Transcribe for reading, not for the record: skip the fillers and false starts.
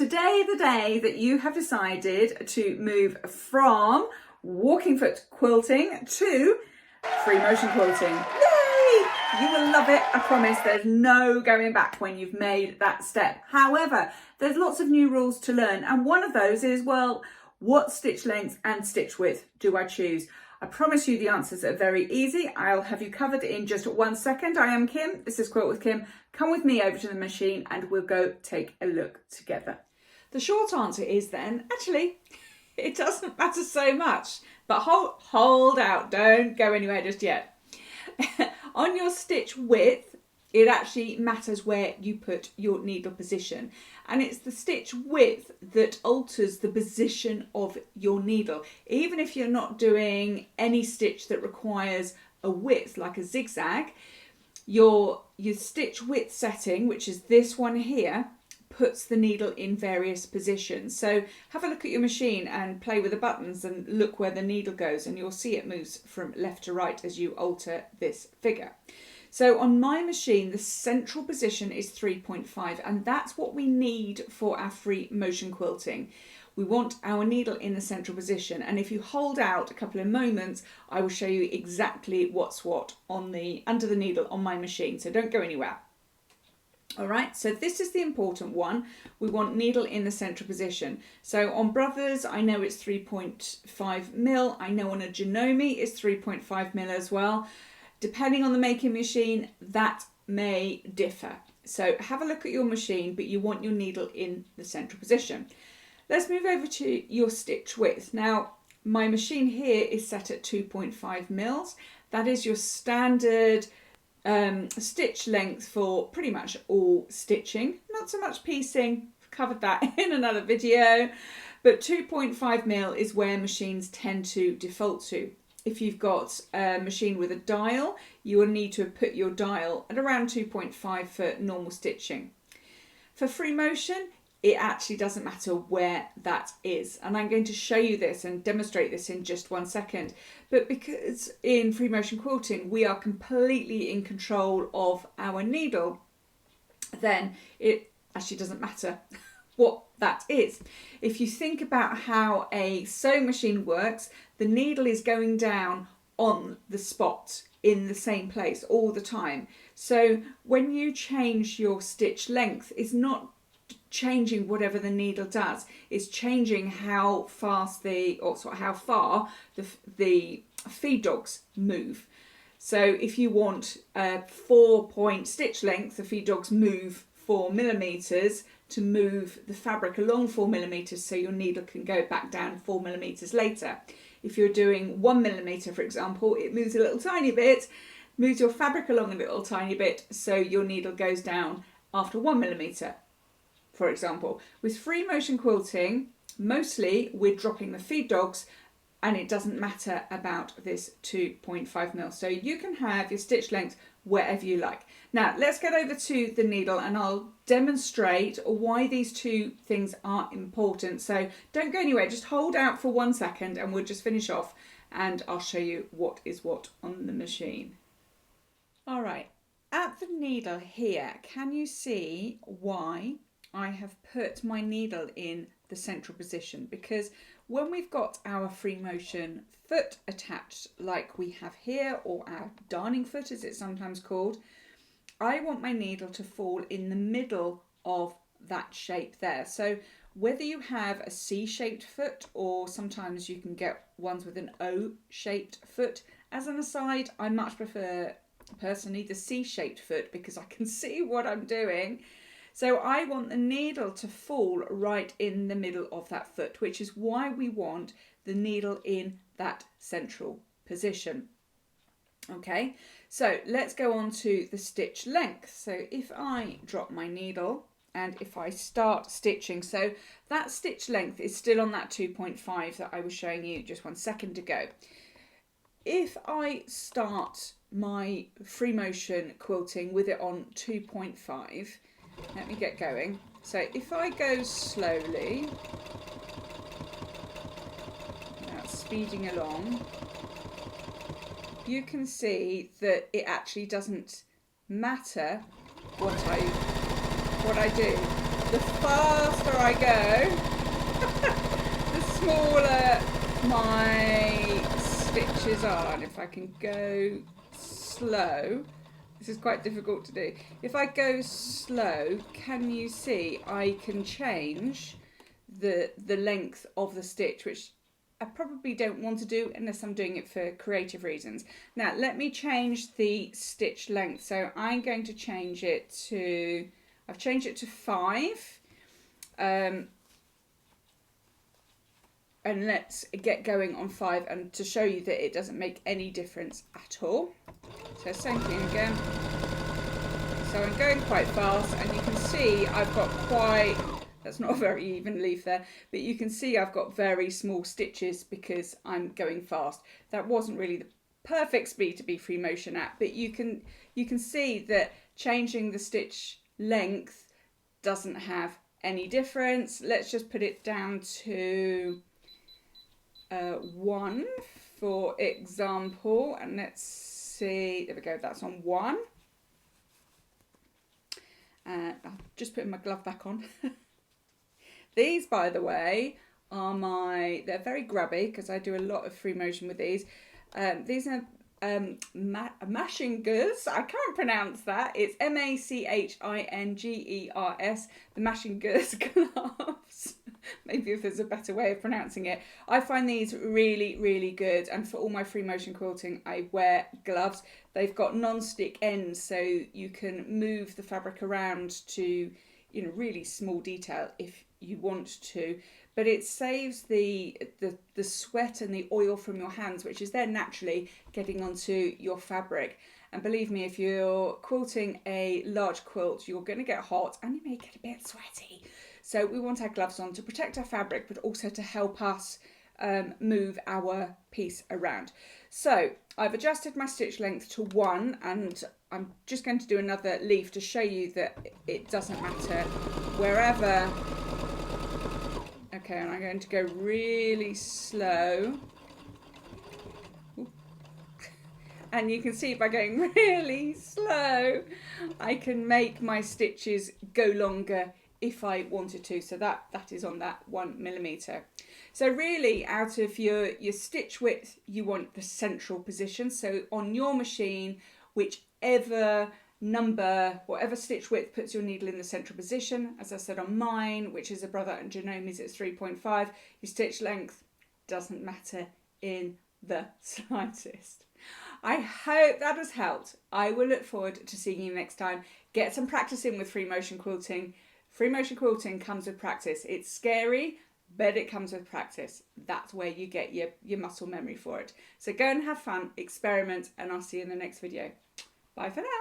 today the day that you have decided to move from walking foot quilting to free motion quilting. Yay! You will love it, I promise. There's no going back when you've made that step. However, there's lots of new rules to learn, and one of those is, well, what stitch length and stitch width do I choose? I promise you the answers are very easy. I'll have you covered in just 1 second. I am Kim, this is Quilt with Kim. Come with me over to the machine and we'll go take a look together. The short answer is then, actually, it doesn't matter so much, but hold out, don't go anywhere just yet. On your stitch width, it actually matters where you put your needle position, and it's the stitch width that alters the position of your needle. Even if you're not doing any stitch that requires a width like a zigzag, your stitch width setting, which is this one here, puts the needle in various positions. So have a look at your machine and play with the buttons and look where the needle goes, and you'll see it moves from left to right as you alter this figure. So on my machine, the central position is 3.5, and that's what we need for our free motion quilting. We want our needle in the central position, and if you hold out a couple of moments, I will show you exactly what's what on under the needle on my machine, so don't go anywhere. All right, so this is the important one. We want needle in the central position. So on Brothers, I know it's 3.5 mil. I know on a Janome it's 3.5 mil as well. Depending on the making machine, that may differ. So have a look at your machine, but you want your needle in the central position. Let's move over to your stitch width. Now, my machine here is set at 2.5 mils. That is your standard stitch length for pretty much all stitching. Not so much piecing, I've covered that in another video, but 2.5 mil is where machines tend to default to. If you've got a machine with a dial, you will need to put your dial at around 2.5 for normal stitching. For free motion, it actually doesn't matter where that is, and I'm going to show you this and demonstrate this in just 1 second. But because in free motion quilting we are completely in control of our needle, then it actually doesn't matter what that is. If you think about how a sewing machine works, the needle is going down on the spot in the same place all the time. So when you change your stitch length, it's not changing whatever the needle does, it's changing how fast how far the feed dogs move. So if you want a 4-point stitch length, the feed dogs move 4 millimeters to move the fabric along 4 millimeters, so your needle can go back down 4 millimeters later. If you're doing 1 millimeter, for example, it moves a little tiny bit, moves your fabric along a little tiny bit, so your needle goes down after 1 millimeter. For example, with free motion quilting, mostly we're dropping the feed dogs, and it doesn't matter about this 2.5 mil. So you can have your stitch length wherever you like. Now let's get over to the needle and I'll demonstrate why these two things are important. So don't go anywhere, just hold out for 1 second and we'll just finish off and I'll show you what is what on the machine. All right, at the needle here, can you see why I have put my needle in the central position? Because when we've got our free motion foot attached like we have here, or our darning foot as it's sometimes called, I want my needle to fall in the middle of that shape there. So whether you have a C-shaped foot, or sometimes you can get ones with an O-shaped foot. As an aside, I much prefer personally the C-shaped foot because I can see what I'm doing. So I want the needle to fall right in the middle of that foot, which is why we want the needle in that central position. Okay, so let's go on to the stitch length. So if I drop my needle and if I start stitching, so that stitch length is still on that 2.5 that I was showing you just 1 second ago. If I start my free motion quilting with it on 2.5, let me get going. So if I go slowly, now speeding along, you can see that it actually doesn't matter what I do. the faster I go, the smaller my stitches are. And if I can go slow, this is quite difficult to do. If I go slow, can you see I can change the length of the stitch, which I probably don't want to do unless I'm doing it for creative reasons. Now let me change the stitch length. So I'm going to change it to, I've changed it to 5. And let's get going on 5, and to show you that it doesn't make any difference at all. So same thing again. So I'm going quite fast, and you can see I've got quite, that's not a very even leaf there, but you can see I've got very small stitches because I'm going fast. That wasn't really the perfect speed to be free motion at, but you can see that changing the stitch length doesn't have any difference. Let's just put it down to 1 for example, and let's see, there we go, that's on 1. I'm just putting my glove back on. These, by the way, are they're very grubby because I do a lot of free motion with these. These are Machingers. I can't pronounce that. It's Machingers, the Machingers gloves. Maybe if there's a better way of pronouncing it. I find these really, really good, and for all my free motion quilting I wear gloves. They've got non-stick ends, so you can move the fabric around to, you know, really small detail if you want to, but it saves the sweat and the oil from your hands, which is then naturally getting onto your fabric. And believe me, if you're quilting a large quilt, you're going to get hot and you may get a bit sweaty. So we want our gloves on to protect our fabric, but also to help us move our piece around. So I've adjusted my stitch length to 1, and I'm just going to do another leaf to show you that it doesn't matter wherever. Okay, and I'm going to go really slow. And you can see by going really slow, I can make my stitches go longer if I wanted to. So that is on that 1mm. So really, out of your stitch width, you want the central position. So on your machine, whichever number, whatever stitch width puts your needle in the central position. As I said on mine, which is a brother and Janome, it's 3.5. Your stitch length doesn't matter in the slightest. I hope that has helped. I will look forward to seeing you next time. Get some practice in with free motion quilting. Free motion quilting comes with practice. It's scary, but it comes with practice. That's where you get your muscle memory for it. So go and have fun, experiment, and I'll see you in the next video. Bye for now.